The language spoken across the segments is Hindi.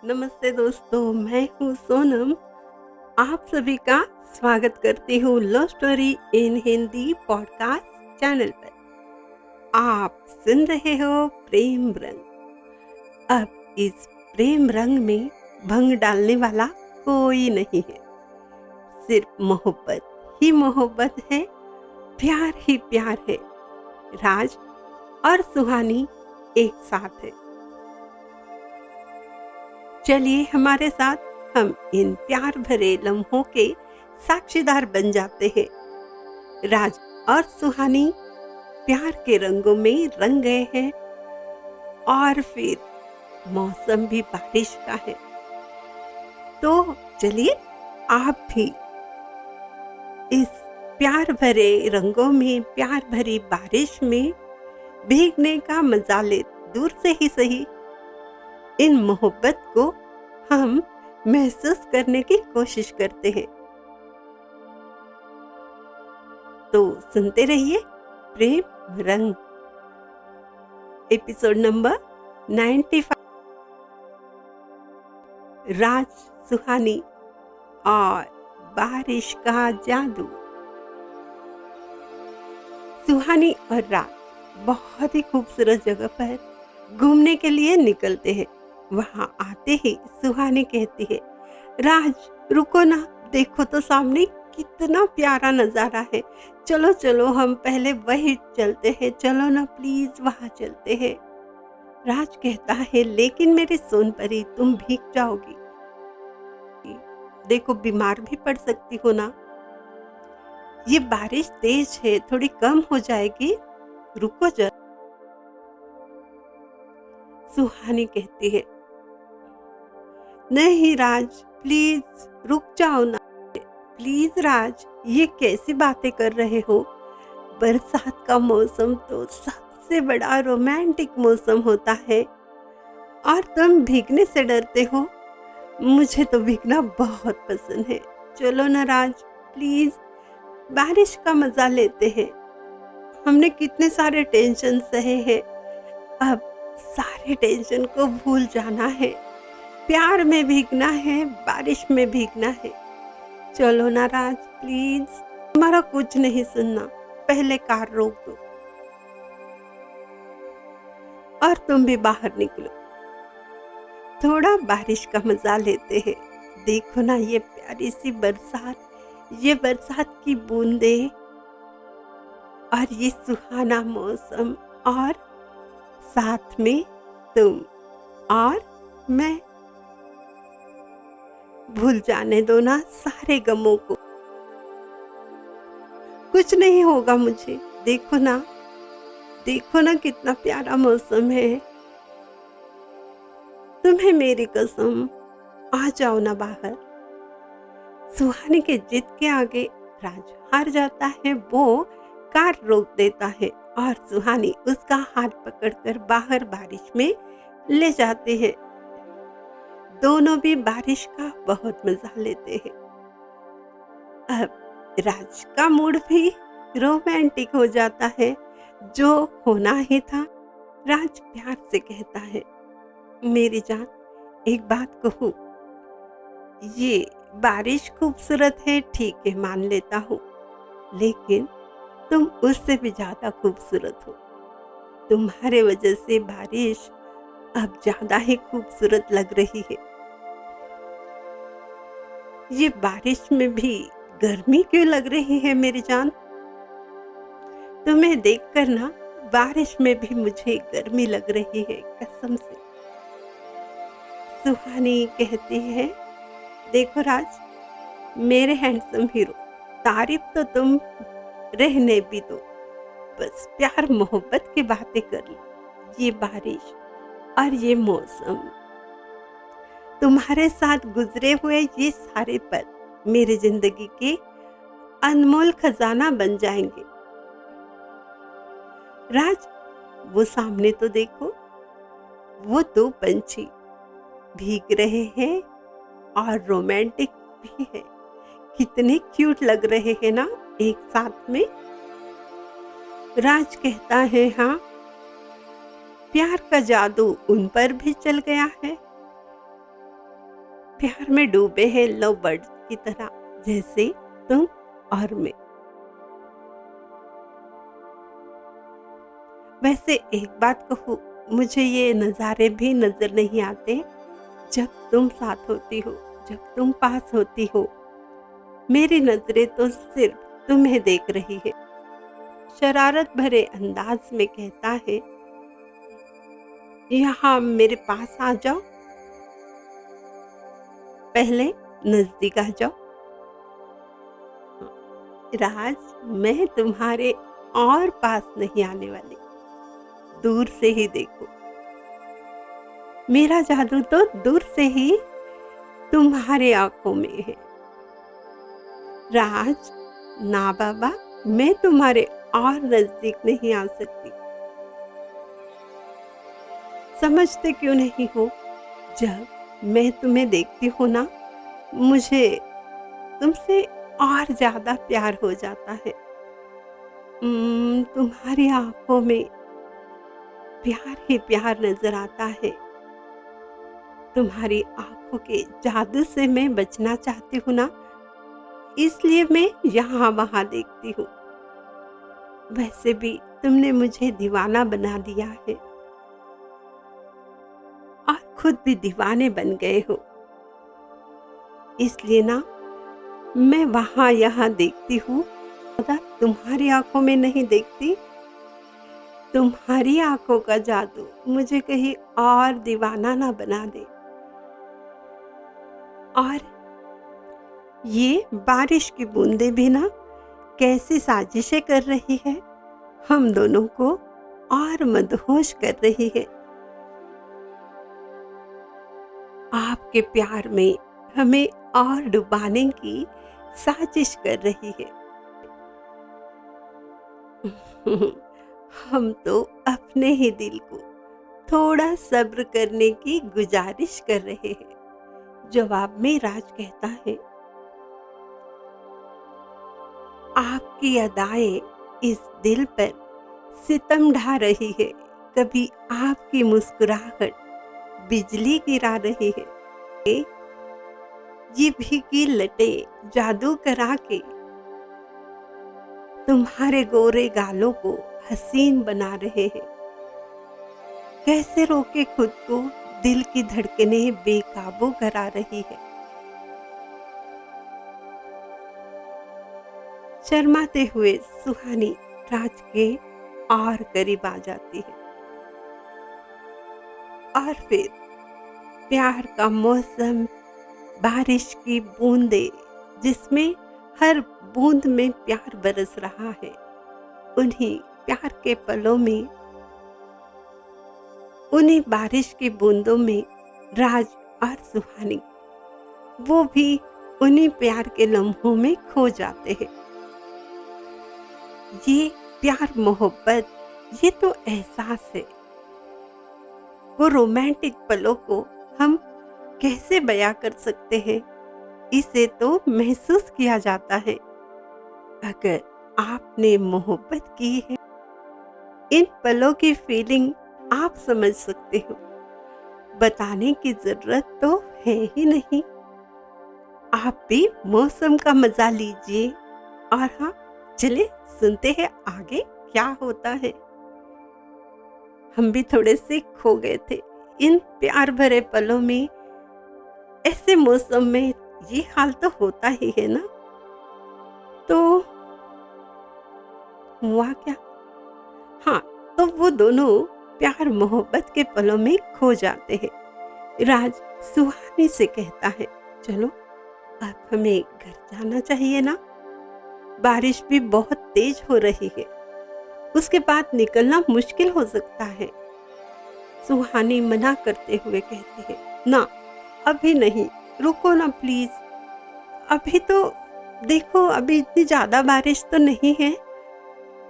नमस्ते दोस्तों, मैं हूँ सोनम। आप सभी का स्वागत करती हूँ love story in Hindi podcast channel पर। आप सुन रहे हो प्रेम रंग। अब इस प्रेम रंग में भंग डालने वाला कोई नहीं है। सिर्फ मोहब्बत ही मोहब्बत है, प्यार ही प्यार है। राज और सुहानी एक साथ है। चलिए हमारे साथ हम इन प्यार भरे लम्हों के साक्षीदार बन जाते हैं। राज और सुहानी प्यार के रंगों में रंग गए हैं और फिर मौसम भी बारिश का है। तो चलिए आप भी इस प्यार भरे रंगों में, प्यार भरी बारिश में भीगने का मजा ले। दूर से ही सही, इन मोहब्बत को हम महसूस करने की कोशिश करते हैं। तो सुनते रहिए प्रेम रंग, एपिसोड नंबर 95। राज, सुहानी और बारिश का जादू। सुहानी और राज बहुत ही खूबसूरत जगह पर घूमने के लिए निकलते हैं। वहां आते ही सुहानी कहती है, राज रुको ना, देखो तो सामने कितना प्यारा नजारा है। चलो चलो हम पहले वही चलते हैं, चलो ना प्लीज वहां चलते हैं। राज कहता है, लेकिन मेरी सोनपरी तुम भीग जाओगी, देखो बीमार भी पड़ सकती हो ना। ये बारिश तेज है, थोड़ी कम हो जाएगी, रुको जरा। सुहानी कहती है, नहीं राज प्लीज रुक जाओ ना। प्लीज राज, ये कैसी बातें कर रहे हो? बरसात का मौसम तो सबसे बड़ा रोमांटिक मौसम होता है और तुम भीगने से डरते हो। मुझे तो भीगना बहुत पसंद है। चलो ना राज प्लीज, बारिश का मजा लेते हैं। हमने कितने सारे टेंशन सहे हैं, अब सारे टेंशन को भूल जाना है। प्यार में भीगना है, बारिश में भीगना है। चलो ना राज प्लीज, हमारा कुछ नहीं सुनना, पहले कार रोक दो और तुम भी बाहर निकलो, थोड़ा बारिश का मजा लेते हैं। देखो ना ये प्यारी सी बरसात, ये बरसात की बूंदे और ये सुहाना मौसम और साथ में तुम और मैं। भूल जाने दो ना सारे गमों को, कुछ नहीं होगा मुझे। देखो ना कितना प्यारा मौसम है। तुम्हें मेरी कसम, आ जाओ ना बाहर। सुहानी के जिद के आगे राज हार जाता है। वो कार रोक देता है और सुहानी उसका हाथ पकड़कर बाहर बारिश में ले जाते हैं। दोनों भी बारिश का बहुत मजा लेते हैं। अब राज का मूड भी रोमांटिक हो जाता है, जो होना ही था। राज प्यार से कहता है, मेरी जान एक बात कहूँ, ये बारिश खूबसूरत है, ठीक है मान लेता हूँ, लेकिन तुम उससे भी ज्यादा खूबसूरत हो। तुम्हारे वजह से बारिश अब ज्यादा ही खूबसूरत लग रही है। ये बारिश में भी गर्मी क्यों लग रही है मेरी जान? तुम्हें देखकर ना बारिश में भी मुझे गर्मी लग रही है, कसम से। सुहानी कहती है, देखो राज, मेरे हैंडसम हीरो, तारीफ तो तुम रहने भी दो, बस प्यार मोहब्बत की बातें कर लो। ये बारिश और ये मौसम, तुम्हारे साथ गुजरे हुए ये सारे पल मेरी जिंदगी के अनमोल खजाना बन जाएंगे। राज वो सामने तो देखो, वो दो पंछी भीग रहे हैं और रोमांटिक भी है। कितने क्यूट लग रहे हैं ना एक साथ में। राज कहता है, हाँ प्यार का जादू उन पर भी चल गया है। प्यार में डूबे हैं लव बर्ड की तरह, जैसे तुम और मैं। वैसे एक बात कहूँ, मुझे ये नज़ारे भी नज़र नहीं आते जब तुम साथ होती हो, जब तुम पास होती हो। मेरी नज़रें तो सिर्फ तुम्हें देख रही है। शरारत भरे अंदाज में कहता है, यहाँ मेरे पास आ जाओ, पहले नजदीक आ जाओ। राज, मैं तुम्हारे और पास नहीं आने वाली, दूर से ही देखो। मेरा जादू तो दूर से ही तुम्हारे आंखों में है। राज, ना बाबा, मैं तुम्हारे और नजदीक नहीं आ सकती। समझते क्यों नहीं हो? जब मैं तुम्हें देखती हूँ ना, मुझे तुमसे और ज्यादा प्यार हो जाता है। तुम्हारी आंखों में प्यार ही प्यार नजर आता है। तुम्हारी आंखों के जादू से मैं बचना चाहती हूँ ना, इसलिए मैं यहाँ वहाँ देखती हूँ। वैसे भी तुमने मुझे दीवाना बना दिया है और खुद भी दीवाने बन गए हो। इसलिए ना, मैं वहाँ यहाँ देखती हूँ, तुम्हारी आंखों में नहीं देखती। तुम्हारी आंखों का जादू मुझे कहीं और दीवाना ना बना दे। और ये बारिश की बूंदें भी ना कैसी साजिशें कर रही है, हम दोनों को और मदहोश कर रही है। आपके प्यार में हमें और डुबाने की साजिश कर रही है। हम तो अपने ही दिल को थोड़ा सब्र करने की गुजारिश कर रहे हैं। जवाब में राज कहता है, आपकी अदाएं इस दिल पर सितम ढा रही है। कभी आपकी मुस्कुराहट बिजली गिरा रही है। ये भीगी लटें जादू करा के तुम्हारे गोरे गालों को हसीन बना रहे हैं। कैसे रोके खुद को, दिल की धड़कनें बेकाबू करा रही है। शर्माते हुए सुहानी राज के और करीब आ जाती है और फिर प्यार का मौसम, बारिश की बूंदे जिसमें हर बूंद में प्यार बरस रहा है, उन्हीं प्यार के पलों में, उन्हीं बारिश की बूंदों में राज और सुहानी, वो भी उन्हीं प्यार के लम्हों में खो जाते हैं। ये प्यार मोहब्बत, ये तो एहसास है। वो रोमांटिक पलों को हम कैसे बयां कर सकते हैं? इसे तो महसूस किया जाता है। अगर आपने मोहब्बत की है, इन पलों की फीलिंग आप समझ सकते हो। बताने की जरूरत तो है ही नहीं। आप भी मौसम का मजा लीजिए। और हाँ, चले सुनते हैं आगे क्या होता है। हम भी थोड़े से खो गए थे इन प्यार भरे पलों में। ऐसे मौसम में ये हाल तो होता ही है ना। तो हुआ क्या? हाँ, तो वो दोनों प्यार मोहब्बत के पलों में खो जाते हैं। राज सुहानी से कहता है, चलो अब हमें घर जाना चाहिए ना, बारिश भी बहुत तेज हो रही है, उसके बाद निकलना मुश्किल हो सकता है। सुहानी मना करते हुए कहती है, ना अभी नहीं, रुको ना प्लीज। अभी तो देखो, अभी इतनी ज्यादा बारिश तो नहीं है।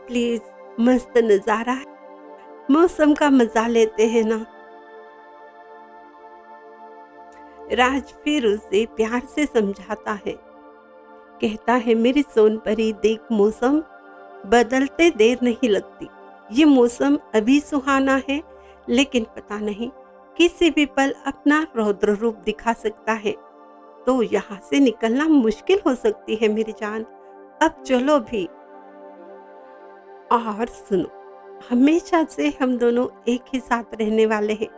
प्लीज, मस्त नजारा है, मौसम का मजा लेते हैं ना। राज फिर उसे प्यार से समझाता है, कहता है, मेरी सोनपरी देख, मौसम बदलते देर नहीं लगती। ये मौसम अभी सुहाना है, लेकिन पता नहीं किसी भी पल अपना रौद्र रूप दिखा सकता है। तो यहाँ से निकलना मुश्किल हो सकती है मेरी जान। अब चलो भी। और सुनो, हमेशा से हम दोनों एक ही साथ रहने वाले हैं।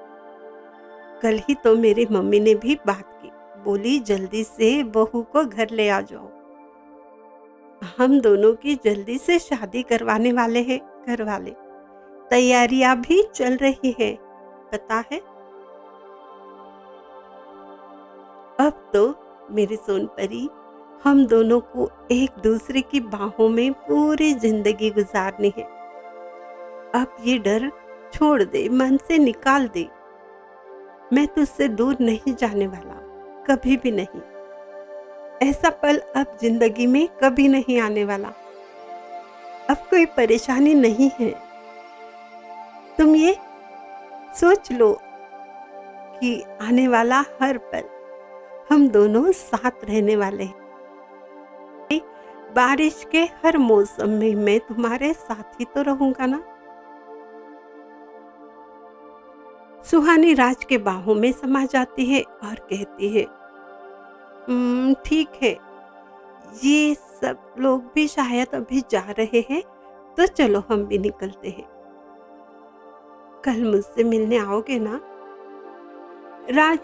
कल ही तो मेरी मम्मी ने भी बात की, बोली जल्दी से बहू को घर ले आ जाओ। हम दोनों की जल्दी से शादी करवाने वाले हैं घर वाले। तैयारियां भी चल रही है, पता है। अब तो मेरी सोनपरी, हम दोनों को एक दूसरे की बाहों में पूरी जिंदगी गुजारनी है। अब ये डर छोड़ दे, मन से निकाल दे। मैं तुझसे दूर नहीं जाने वाला, कभी भी नहीं। ऐसा पल अब जिंदगी में कभी नहीं आने वाला। अब कोई परेशानी नहीं है। तुम ये सोच लो कि आने वाला हर पल हम दोनों साथ रहने वाले हैं। बारिश के हर मौसम में मैं तुम्हारे साथ ही तो रहूंगा ना। सुहानी राज के बाहों में समा जाती है और कहती है, ठीक है, ये सब लोग भी शायद अभी जा रहे हैं, तो चलो हम भी निकलते हैं। कल मुझसे मिलने आओगे ना? राज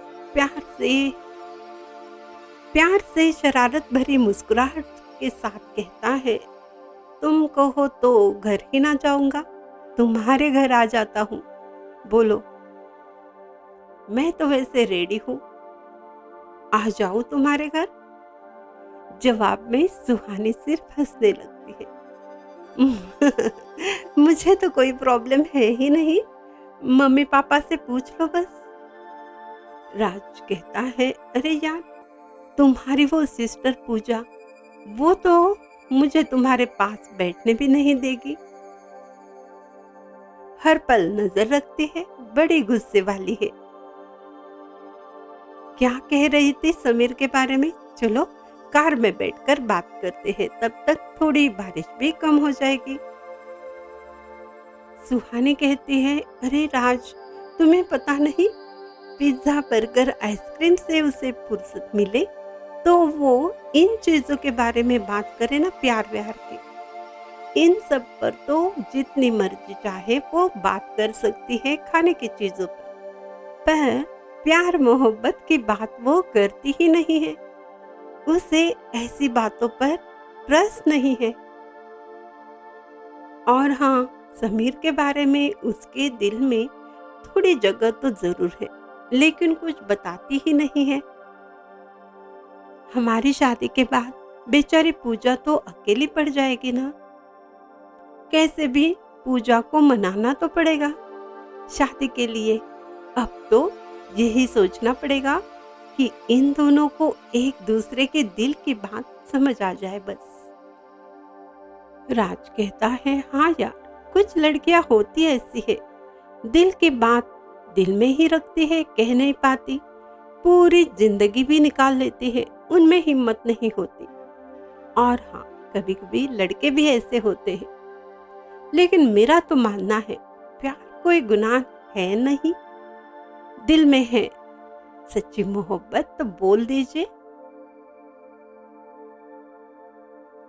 प्यार से शरारत भरी मुस्कुराहट के साथ कहता है, तुम कहो तो घर ही ना जाऊंगा, तुम्हारे घर आ जाता हूँ। बोलो, मैं तो वैसे रेडी हूँ, आ जाऊं तुम्हारे घर। जवाब में सुहानी सिर्फ हंसने लगती है। मुझे तो कोई प्रॉब्लम है ही नहीं, मम्मी पापा से पूछ लो बस। राज कहता है, अरे यार, तुम्हारी वो सिस्टर पूजा, वो तो मुझे तुम्हारे पास बैठने भी नहीं देगी। हर पल नजर रखती है, बड़ी गुस्से वाली है। क्या कह रही थी समीर के बारे में? चलो कार में बैठकर बात करते हैं, तब तक थोड़ी बारिश भी कम हो जाएगी। सुहानी कहती है, अरे राज, तुम्हें पता नहीं, पिज्जा बर्गर आइसक्रीम से उसे फुर्सत मिले तो वो इन चीजों के बारे में बात करे ना, प्यार व्यार के। इन सब पर तो जितनी मर्जी चाहे वो बात कर सकती है, खाने की चीजों पर प्यार मोहब्बत की बात वो करती ही नहीं है। उसे ऐसी बातों पर ट्रस्ट नहीं है। और हाँ, समीर के बारे में उसके दिल में थोड़ी जगह तो जरूर है, लेकिन कुछ बताती ही नहीं है। हमारी शादी के बाद बेचारी पूजा तो अकेली पड़ जाएगी ना। कैसे भी पूजा को मनाना तो पड़ेगा शादी के लिए। अब तो यही सोचना पड़ेगा कि इन दोनों को एक दूसरे के दिल की बात समझ आ जाए बस। राज कहता है, हाँ यार, कुछ लड़कियां होती ऐसी है, दिल की बात दिल में ही रखती है, कह नहीं पाती, पूरी जिंदगी भी निकाल लेती है, उनमें हिम्मत नहीं होती। और हाँ, कभी कभी लड़के भी ऐसे होते हैं, लेकिन मेरा तो मानना है प्यार कोई गुनाह है नहीं। दिल में है सच्ची मोहब्बत तो बोल दीजिए।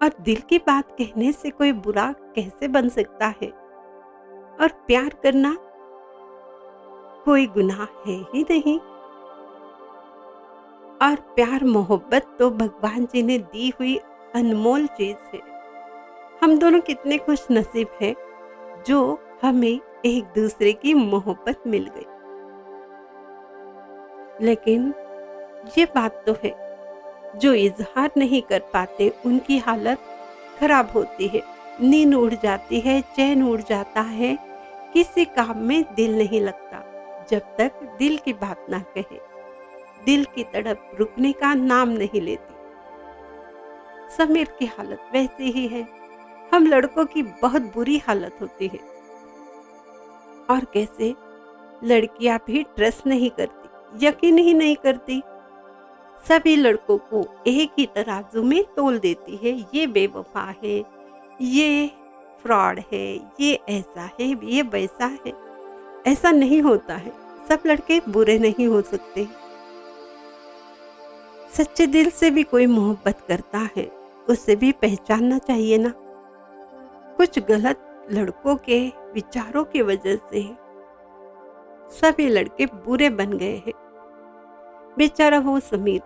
और दिल की बात कहने से कोई बुरा कैसे बन सकता है? और प्यार करना कोई गुनाह है ही नहीं। और प्यार मोहब्बत तो भगवान जी ने दी हुई अनमोल चीज है। हम दोनों कितने खुश नसीब हैं जो हमें एक दूसरे की मोहब्बत मिल गई। लेकिन ये बात तो है, जो इजहार नहीं कर पाते उनकी हालत खराब होती है, नींद उड़ जाती है, चैन उड़ जाता है, किसी काम में दिल नहीं लगता जब तक दिल की बात ना कहे। दिल की तड़प रुकने का नाम नहीं लेती। समीर की हालत वैसी ही है। हम लड़कों की बहुत बुरी हालत होती है। और कैसे लड़कियां भी ट्रस्ट नहीं करती, यकीन ही नहीं करती। सभी लड़कों को एक ही तराजू में तोल देती है। ये बेवफा है, ये फ्रॉड है, ये ऐसा है, ये वैसा है। ऐसा नहीं होता है। सब लड़के बुरे नहीं हो सकते। सच्चे दिल से भी कोई मोहब्बत करता है, उसे भी पहचानना चाहिए ना। कुछ गलत लड़कों के विचारों की वजह से सभी लड़के बुरे बन गए हैं। बेचारा वो समीर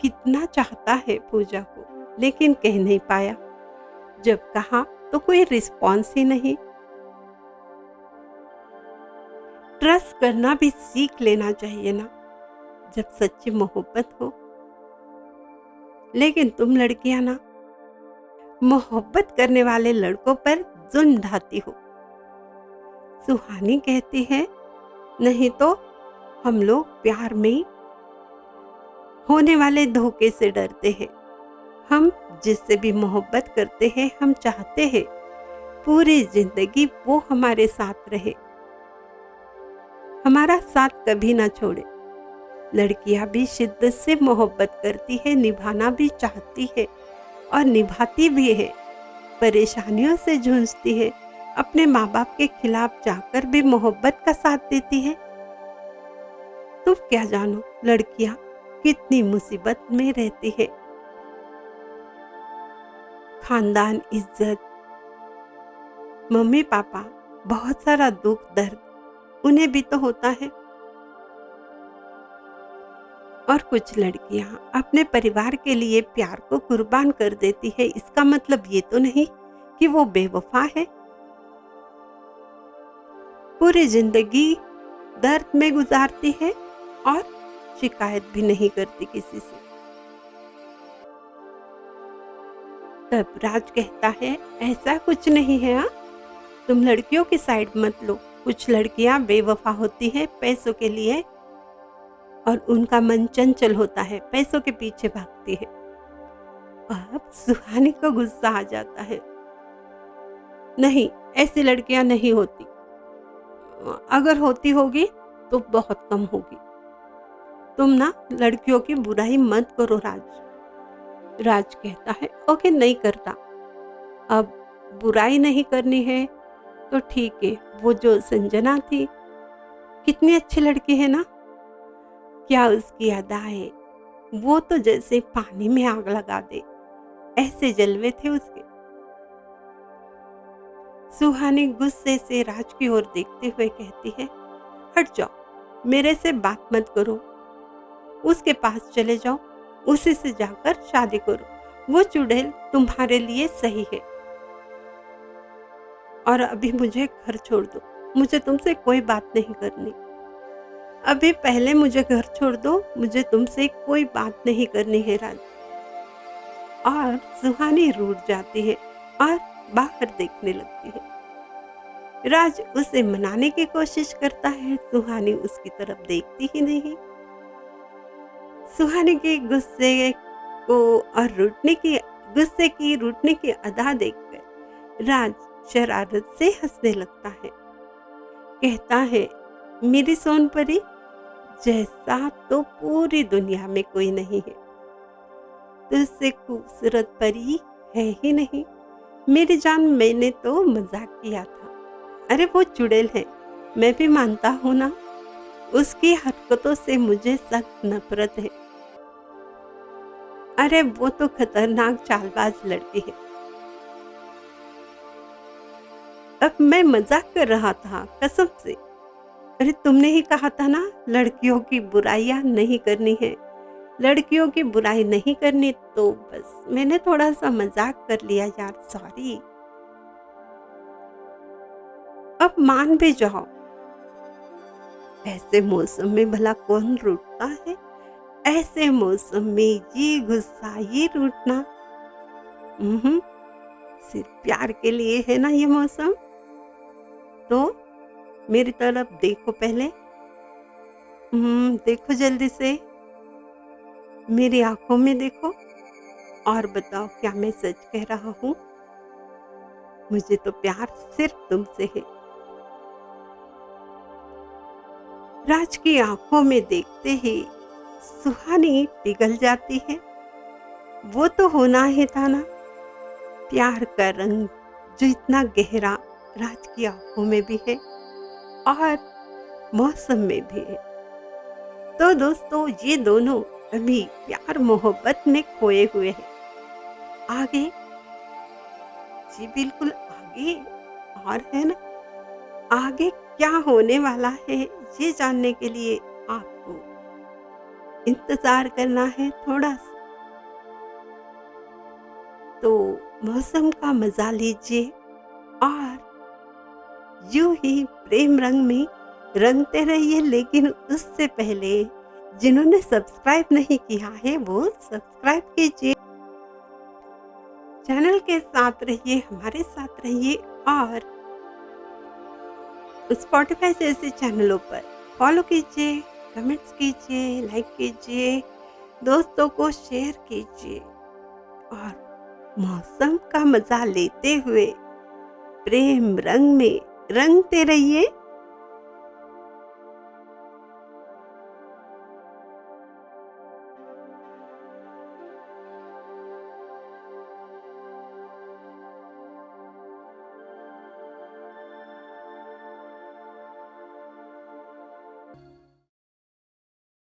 कितना चाहता है पूजा को, लेकिन कह नहीं पाया। जब कहा तो कोई रिस्पॉन्स ही नहीं। ट्रस्ट करना भी सीख लेना चाहिए ना, जब सच्ची मोहब्बत हो। लेकिन तुम लड़कियां ना, मोहब्बत करने वाले लड़कों पर जुल्म ढाती हो। सुहानी कहती है, नहीं तो हम लोग प्यार में होने वाले धोखे से डरते हैं। हम जिससे भी मोहब्बत करते हैं, हम चाहते हैं पूरी जिंदगी वो हमारे साथ रहे, हमारा साथ कभी ना छोड़े। लड़कियां भी शिद्दत से मोहब्बत करती है, निभाना भी चाहती है और निभाती भी है। परेशानियों से जूझती है, अपने माँ बाप के खिलाफ जाकर भी मोहब्बत का साथ देती है। तुम क्या जानो लड़कियां कितनी मुसीबत में रहती है। खानदान, इज्जत, मम्मी पापा, बहुत सारा दुख दर्द उन्हें भी तो होता है। और कुछ लड़कियां अपने परिवार के लिए प्यार को कुर्बान कर देती है। इसका मतलब ये तो नहीं कि वो बेवफा है। पूरी जिंदगी दर्द में गुजारती है और शिकायत भी नहीं करती किसी से। तब राज कहता है, ऐसा कुछ नहीं है। हाँ, तुम लड़कियों की साइड मत लो। कुछ लड़कियां बेवफा होती है पैसों के लिए, और उनका मन चंचल होता है, पैसों के पीछे भागती है। अब सुहानी को गुस्सा आ जाता है। नहीं, ऐसी लड़कियां नहीं होती, अगर होती होगी तो बहुत कम होगी। तुम ना लड़कियों की बुराई मत करो राज। राज कहता है, ओके नहीं करता। अब बुराई नहीं करनी है तो ठीक है। वो जो संजना थी, कितनी अच्छी लड़की है ना, क्या उसकी अदाएं, वो तो जैसे पानी में आग लगा दे, ऐसे जलवे थे उसके। सुहानी गुस्से से राज की ओर देखते हुए कहती है, हट जाओ, मेरे से बात मत करो, उसके पास चले जाओ, उसी से जाकर शादी करो। वो चुड़ैल तुम्हारे लिए सही है। और अभी मुझे घर छोड़ दो, मुझे तुमसे कोई बात नहीं करनी। अभी पहले मुझे घर छोड़ दो, मुझे तुमसे कोई बात नहीं करनी है राज। और सुहानी रूठ जाती है और बाहर देखने लगती है। राज उसे मनाने की कोशिश करता है, सुहानी उसकी तरफ देखती ही नहीं। सुहानी के गुस्से को और गुस्से की रूठने की अदा देखकर राज शरारत से हंसने लगता है। कहता है, मेरी सोनपरी, जैसा तो पूरी दुनिया में कोई नहीं है। तुझसे खूबसूरत परी है ही नहीं। मेरी जान, मैंने तो मजाक किया था। अरे वो चुड़ैल है, मैं भी मानता हूँ ना। उसकी हरकतों से मुझे सख्त नफरत है। अरे वो तो खतरनाक चालबाज लड़की है। अब मैं मजाक कर रहा था, कसम से। अरे तुमने ही कहा था ना, लड़कियों की बुराइयां नहीं करनी है। लड़कियों की बुराई नहीं करनी, तो बस मैंने थोड़ा सा मजाक कर लिया यार, सॉरी। अब मान भी जाओ। ऐसे मौसम में भला कौन रूठता है? ऐसे मौसम में ये गुस्सा, ये रूठना, सिर्फ प्यार के लिए है ना ये मौसम। तो मेरी तरफ देखो पहले, देखो जल्दी से, मेरी आंखों में देखो और बताओ क्या मैं सच कह रहा हूँ? मुझे तो प्यार सिर्फ तुमसे है। राज की आंखों में देखते ही सुहानी पिघल जाती है। वो तो होना ही था ना, प्यार का रंग जो इतना गहरा राज की आंखों में भी है और मौसम में भी है। तो दोस्तों, ये दोनों अभी प्यार मोहब्बत में खोए हुए हैं। आगे, जी बिल्कुल आगे और है ना, आगे क्या होने वाला है ये जानने के लिए आपको इंतज़ार करना है थोड़ा-सा। तो मौसम का मज़ा लीजिए और यूं ही प्रेम रंग में रंगते रहिए, लेकिन उससे पहले जिन्होंने सब्सक्राइब नहीं किया है वो सब्सक्राइब कीजिए, चैनल के साथ रहिए, हमारे साथ रहिए और स्पॉटिफाई जैसे चैनलों पर फॉलो कीजिए, कमेंट्स कीजिए, लाइक कीजिए, दोस्तों को शेयर कीजिए और मौसम का मजा लेते हुए प्रेम रंग में रंगते रहिए।